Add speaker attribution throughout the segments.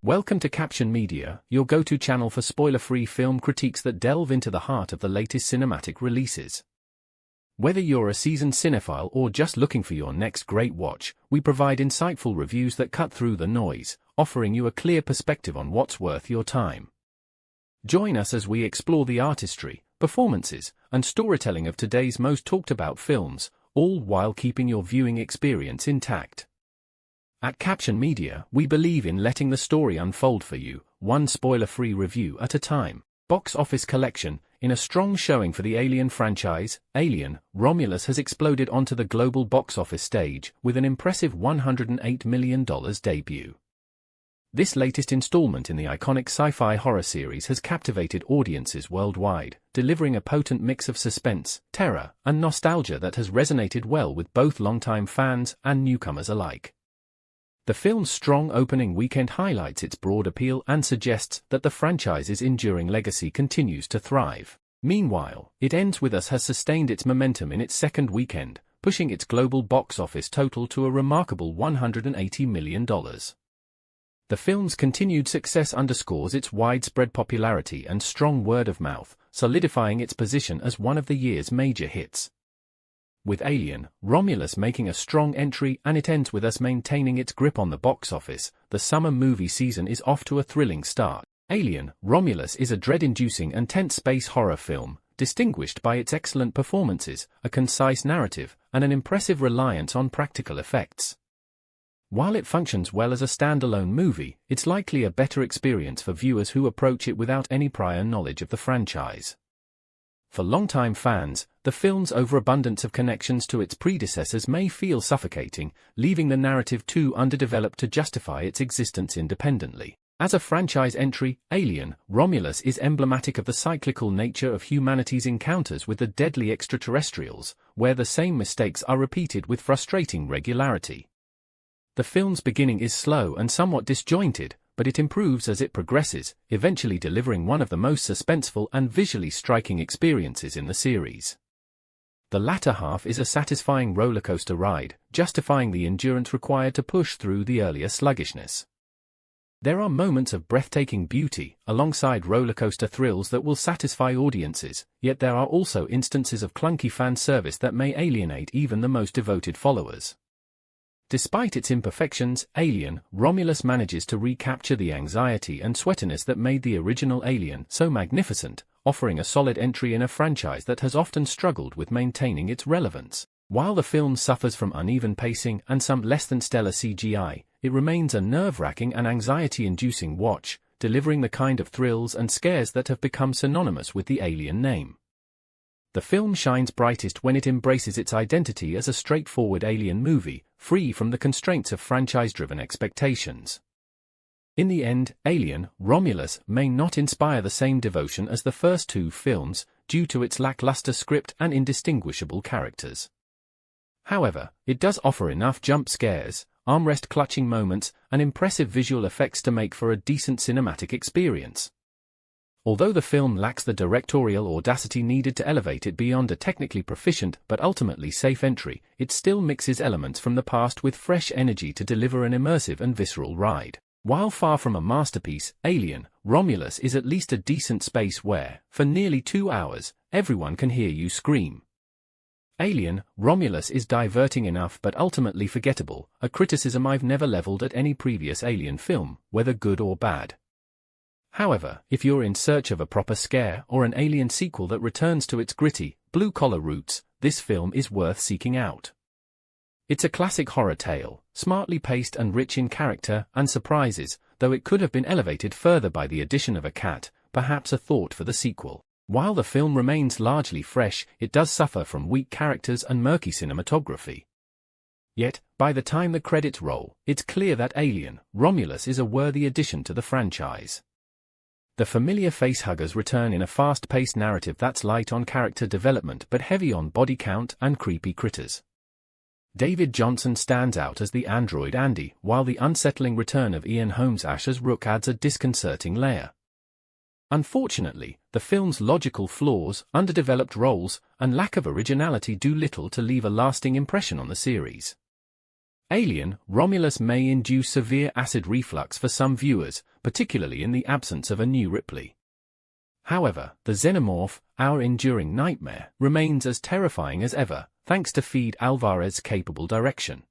Speaker 1: Welcome to Caption Media, your go-to channel for spoiler-free film critiques that delve into the heart of the latest cinematic releases. Whether you're a seasoned cinephile or just looking for your next great watch, we provide insightful reviews that cut through the noise, offering you a clear perspective on what's worth your time. Join us as we explore the artistry, performances, and storytelling of today's most talked-about films, all while keeping your viewing experience intact. At Caption Media, we believe in letting the story unfold for you, one spoiler-free review at a time. Box office collection. In a strong showing for the Alien franchise, Alien, Romulus has exploded onto the global box office stage with an impressive $108 million debut. This latest installment in the iconic sci-fi horror series has captivated audiences worldwide, delivering a potent mix of suspense, terror, and nostalgia that has resonated well with both longtime fans and newcomers alike. The film's strong opening weekend highlights its broad appeal and suggests that the franchise's enduring legacy continues to thrive. Meanwhile, It Ends With Us has sustained its momentum in its second weekend, pushing its global box office total to a remarkable $180 million. The film's continued success underscores its widespread popularity and strong word of mouth, solidifying its position as one of the year's major hits. With Alien, Romulus making a strong entry and It Ends With Us maintaining its grip on the box office, the summer movie season is off to a thrilling start. Alien, Romulus is a dread-inducing and tense space horror film, distinguished by its excellent performances, a concise narrative, and an impressive reliance on practical effects. While it functions well as a standalone movie, it's likely a better experience for viewers who approach it without any prior knowledge of the franchise. For longtime fans, the film's overabundance of connections to its predecessors may feel suffocating, leaving the narrative too underdeveloped to justify its existence independently. As a franchise entry, Alien, Romulus is emblematic of the cyclical nature of humanity's encounters with the deadly extraterrestrials, where the same mistakes are repeated with frustrating regularity. The film's beginning is slow and somewhat disjointed, but it improves as it progresses, eventually delivering one of the most suspenseful and visually striking experiences in the series. The latter half is a satisfying rollercoaster ride, justifying the endurance required to push through the earlier sluggishness. There are moments of breathtaking beauty, alongside rollercoaster thrills that will satisfy audiences, yet there are also instances of clunky fan service that may alienate even the most devoted followers. Despite its imperfections, Alien, Romulus manages to recapture the anxiety and sweatiness that made the original Alien so magnificent, offering a solid entry in a franchise that has often struggled with maintaining its relevance. While the film suffers from uneven pacing and some less-than-stellar CGI, it remains a nerve-wracking and anxiety-inducing watch, delivering the kind of thrills and scares that have become synonymous with the Alien name. The film shines brightest when it embraces its identity as a straightforward Alien movie, free from the constraints of franchise-driven expectations. In the end, Alien, Romulus may not inspire the same devotion as the first two films, due to its lackluster script and indistinguishable characters. However, it does offer enough jump scares, armrest-clutching moments, and impressive visual effects to make for a decent cinematic experience. Although the film lacks the directorial audacity needed to elevate it beyond a technically proficient but ultimately safe entry, it still mixes elements from the past with fresh energy to deliver an immersive and visceral ride. While far from a masterpiece, Alien, Romulus is at least a decent space where, for nearly 2 hours, everyone can hear you scream. Alien, Romulus is diverting enough but ultimately forgettable, a criticism I've never leveled at any previous Alien film, whether good or bad. However, if you're in search of a proper scare or an Alien sequel that returns to its gritty, blue-collar roots, this film is worth seeking out. It's a classic horror tale, smartly paced and rich in character and surprises, though it could have been elevated further by the addition of a cat, perhaps a thought for the sequel. While the film remains largely fresh, it does suffer from weak characters and murky cinematography. Yet, by the time the credits roll, it's clear that Alien, Romulus is a worthy addition to the franchise. The familiar facehuggers return in a fast-paced narrative that's light on character development but heavy on body count and creepy critters. David Johnson stands out as the android Andy, while the unsettling return of Ian Holmes' Ash as Rook adds a disconcerting layer. Unfortunately, the film's logical flaws, underdeveloped roles, and lack of originality do little to leave a lasting impression on the series. Alien, Romulus may induce severe acid reflux for some viewers, particularly in the absence of a new Ripley. However, the xenomorph, our enduring nightmare, remains as terrifying as ever, thanks to Fede Alvarez's capable direction.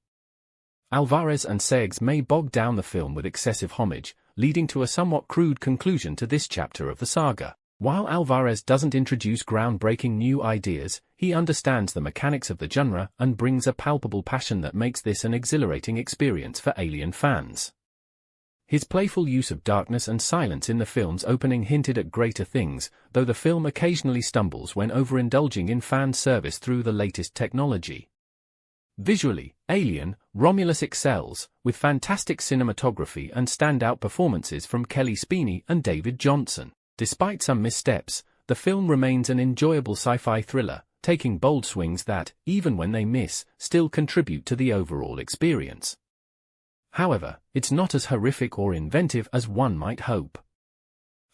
Speaker 1: Alvarez and Seggs may bog down the film with excessive homage, leading to a somewhat crude conclusion to this chapter of the saga. While Alvarez doesn't introduce groundbreaking new ideas, he understands the mechanics of the genre and brings a palpable passion that makes this an exhilarating experience for Alien fans. His playful use of darkness and silence in the film's opening hinted at greater things, though the film occasionally stumbles when overindulging in fan service through the latest technology. Visually, Alien, Romulus excels, with fantastic cinematography and standout performances from Kelly Speeney and David Johnson. Despite some missteps, the film remains an enjoyable sci-fi thriller, taking bold swings that, even when they miss, still contribute to the overall experience. However, it's not as horrific or inventive as one might hope.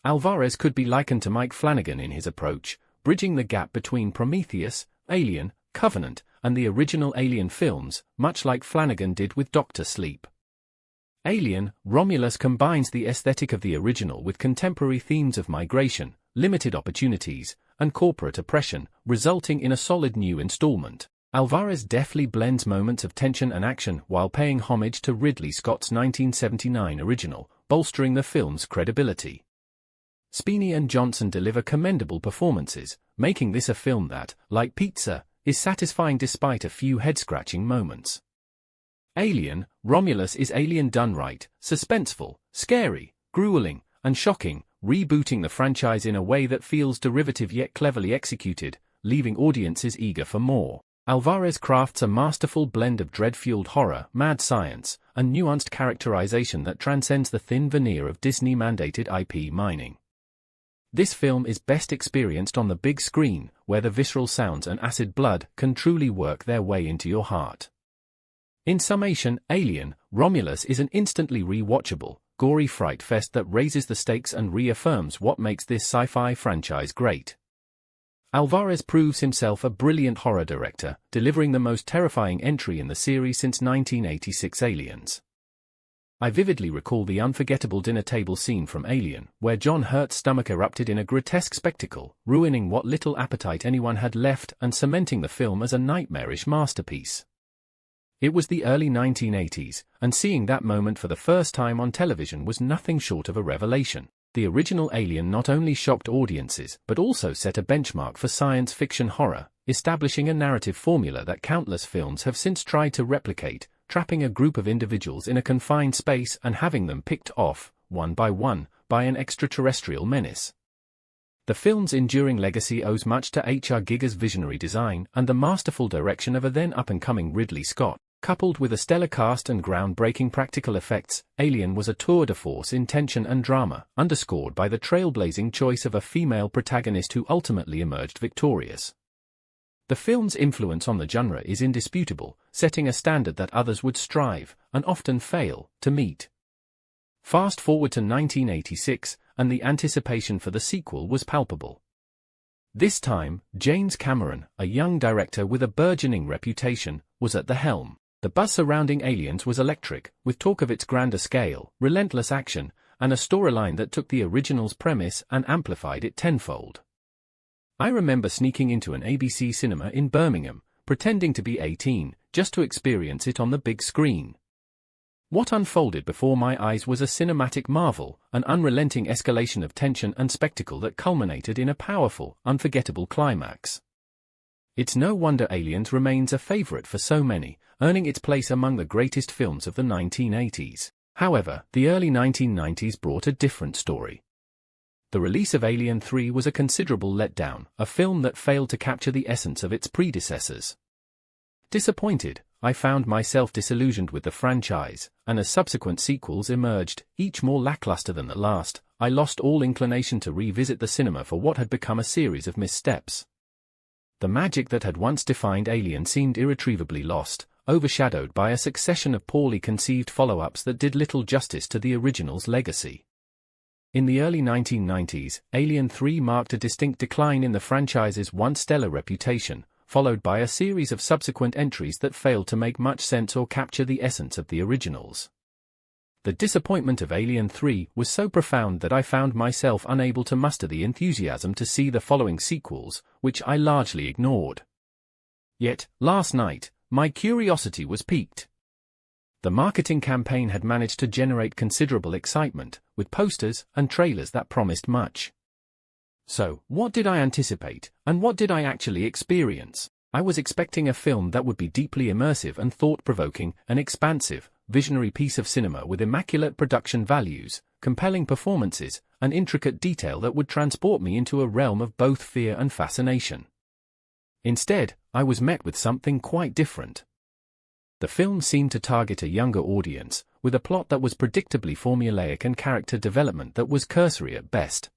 Speaker 1: Alvarez could be likened to Mike Flanagan in his approach, bridging the gap between Prometheus, Alien, Covenant, and the original Alien films, much like Flanagan did with Dr. Sleep. Alien, Romulus combines the aesthetic of the original with contemporary themes of migration, limited opportunities, and corporate oppression, resulting in a solid new installment. Alvarez deftly blends moments of tension and action while paying homage to Ridley Scott's 1979 original, bolstering the film's credibility. Speeney and Johnson deliver commendable performances, making this a film that, like Pizza, is satisfying despite a few head-scratching moments. Alien, Romulus is Alien done right, suspenseful, scary, grueling, and shocking, rebooting the franchise in a way that feels derivative yet cleverly executed, leaving audiences eager for more. Alvarez crafts a masterful blend of dread-fueled horror, mad science, and nuanced characterization that transcends the thin veneer of Disney-mandated IP mining. This film is best experienced on the big screen, where the visceral sounds and acid blood can truly work their way into your heart. In summation, Alien, Romulus is an instantly re-watchable, gory fright fest that raises the stakes and reaffirms what makes this sci-fi franchise great. Alvarez proves himself a brilliant horror director, delivering the most terrifying entry in the series since 1986 Aliens. I vividly recall the unforgettable dinner table scene from Alien, where John Hurt's stomach erupted in a grotesque spectacle, ruining what little appetite anyone had left and cementing the film as a nightmarish masterpiece. It was the early 1980s, and seeing that moment for the first time on television was nothing short of a revelation. The original Alien not only shocked audiences but also set a benchmark for science fiction horror, establishing a narrative formula that countless films have since tried to replicate, trapping a group of individuals in a confined space and having them picked off, one, by an extraterrestrial menace. The film's enduring legacy owes much to H.R. Giger's visionary design and the masterful direction of a then up-and-coming Ridley Scott. Coupled with a stellar cast and groundbreaking practical effects, Alien was a tour de force in tension and drama, underscored by the trailblazing choice of a female protagonist who ultimately emerged victorious. The film's influence on the genre is indisputable, setting a standard that others would strive, and often fail, to meet. Fast forward to 1986, and the anticipation for the sequel was palpable. This time, James Cameron, a young director with a burgeoning reputation, was at the helm. The buzz surrounding Aliens was electric, with talk of its grander scale, relentless action, and a storyline that took the original's premise and amplified it tenfold. I remember sneaking into an ABC cinema in Birmingham, pretending to be 18, just to experience it on the big screen. What unfolded before my eyes was a cinematic marvel, an unrelenting escalation of tension and spectacle that culminated in a powerful, unforgettable climax. It's no wonder Aliens remains a favorite for so many, earning its place among the greatest films of the 1980s. However, the early 1990s brought a different story. The release of Alien 3 was a considerable letdown, a film that failed to capture the essence of its predecessors. Disappointed, I found myself disillusioned with the franchise, and as subsequent sequels emerged, each more lackluster than the last, I lost all inclination to revisit the cinema for what had become a series of missteps. The magic that had once defined Alien seemed irretrievably lost, overshadowed by a succession of poorly conceived follow-ups that did little justice to the original's legacy. In the early 1990s, Alien 3 marked a distinct decline in the franchise's once stellar reputation, followed by a series of subsequent entries that failed to make much sense or capture the essence of the originals. The disappointment of Alien 3 was so profound that I found myself unable to muster the enthusiasm to see the following sequels, which I largely ignored. Yet, last night, my curiosity was piqued. The marketing campaign had managed to generate considerable excitement, with posters and trailers that promised much. So, what did I anticipate, and what did I actually experience? I was expecting a film that would be deeply immersive and thought-provoking, an expansive, visionary piece of cinema with immaculate production values, compelling performances, and intricate detail that would transport me into a realm of both fear and fascination. Instead, I was met with something quite different. The film seemed to target a younger audience, with a plot that was predictably formulaic and character development that was cursory at best.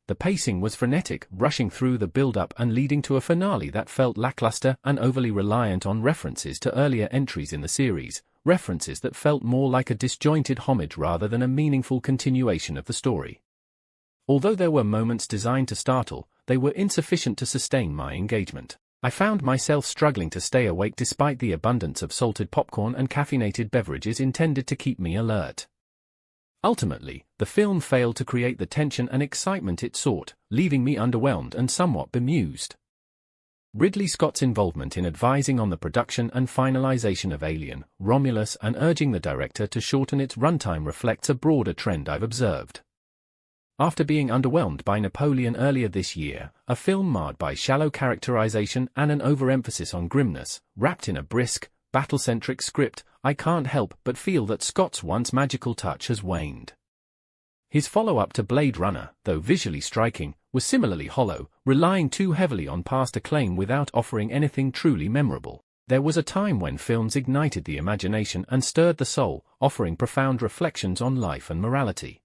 Speaker 1: The pacing was frenetic, rushing through the build-up and leading to a finale that felt lackluster and overly reliant on references to earlier entries in the series, references that felt more like a disjointed homage rather than a meaningful continuation of the story. Although there were moments designed to startle, they were insufficient to sustain my engagement. I found myself struggling to stay awake despite the abundance of salted popcorn and caffeinated beverages intended to keep me alert. Ultimately, the film failed to create the tension and excitement it sought, leaving me underwhelmed and somewhat bemused. Ridley Scott's involvement in advising on the production and finalization of Alien, Romulus and urging the director to shorten its runtime reflects a broader trend I've observed. After being underwhelmed by Napoleon earlier this year, a film marred by shallow characterization and an overemphasis on grimness, wrapped in a brisk, battle-centric script, I can't help but feel that Scott's once magical touch has waned. His follow-up to Blade Runner, though visually striking, was similarly hollow, relying too heavily on past acclaim without offering anything truly memorable. There was a time when films ignited the imagination and stirred the soul, offering profound reflections on life and morality.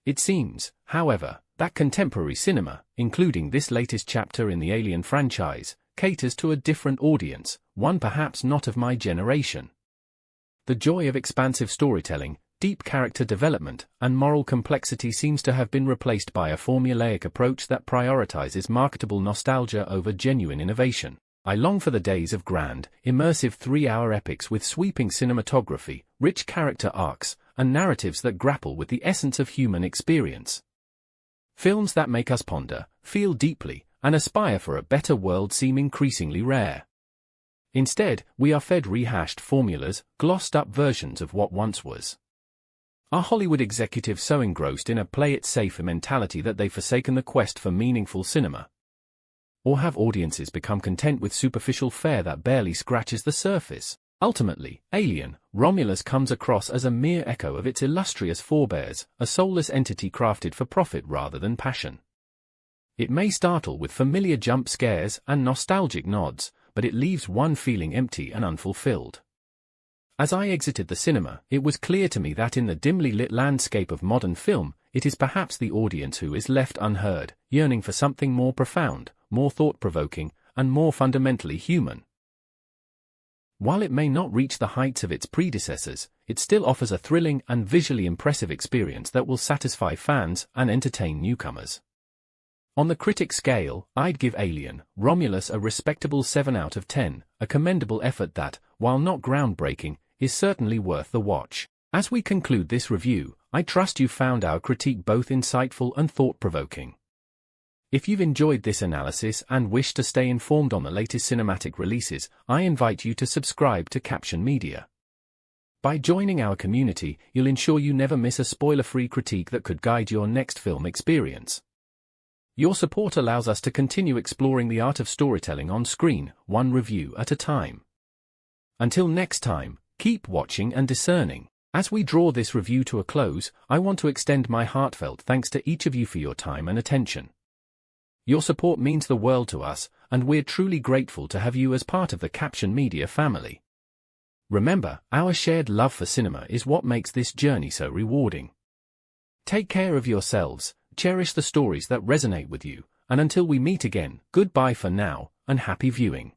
Speaker 1: It seems, however, that contemporary cinema, including this latest chapter in the Alien franchise, caters to a different audience, one perhaps not of my generation. The joy of expansive storytelling, deep character development, and moral complexity seems to have been replaced by a formulaic approach that prioritizes marketable nostalgia over genuine innovation. I long for the days of grand, immersive 3-hour epics with sweeping cinematography, rich character arcs, and narratives that grapple with the essence of human experience. Films that make us ponder, feel deeply, and aspire for a better world seem increasingly rare. Instead, we are fed rehashed formulas, glossed-up versions of what once was. Are Hollywood executives so engrossed in a play-it-safe mentality that they've forsaken the quest for meaningful cinema? Or have audiences become content with superficial fare that barely scratches the surface? Ultimately, Alien, Romulus comes across as a mere echo of its illustrious forebears, a soulless entity crafted for profit rather than passion. It may startle with familiar jump scares and nostalgic nods, but it leaves one feeling empty and unfulfilled. As I exited the cinema, it was clear to me that in the dimly lit landscape of modern film, it is perhaps the audience who is left unheard, yearning for something more profound, more thought-provoking, and more fundamentally human. While it may not reach the heights of its predecessors, it still offers a thrilling and visually impressive experience that will satisfy fans and entertain newcomers. On the critic scale, I'd give Alien, Romulus a respectable 7 out of 10, a commendable effort that, while not groundbreaking, is certainly worth the watch. As we conclude this review, I trust you found our critique both insightful and thought-provoking. If you've enjoyed this analysis and wish to stay informed on the latest cinematic releases, I invite you to subscribe to Caption Media. By joining our community, you'll ensure you never miss a spoiler-free critique that could guide your next film experience. Your support allows us to continue exploring the art of storytelling on screen, one review at a time. Until next time, keep watching and discerning. As we draw this review to a close, I want to extend my heartfelt thanks to each of you for your time and attention. Your support means the world to us, and we're truly grateful to have you as part of the Caption Media family. Remember, our shared love for cinema is what makes this journey so rewarding. Take care of yourselves, cherish the stories that resonate with you, and until we meet again, goodbye for now, and happy viewing.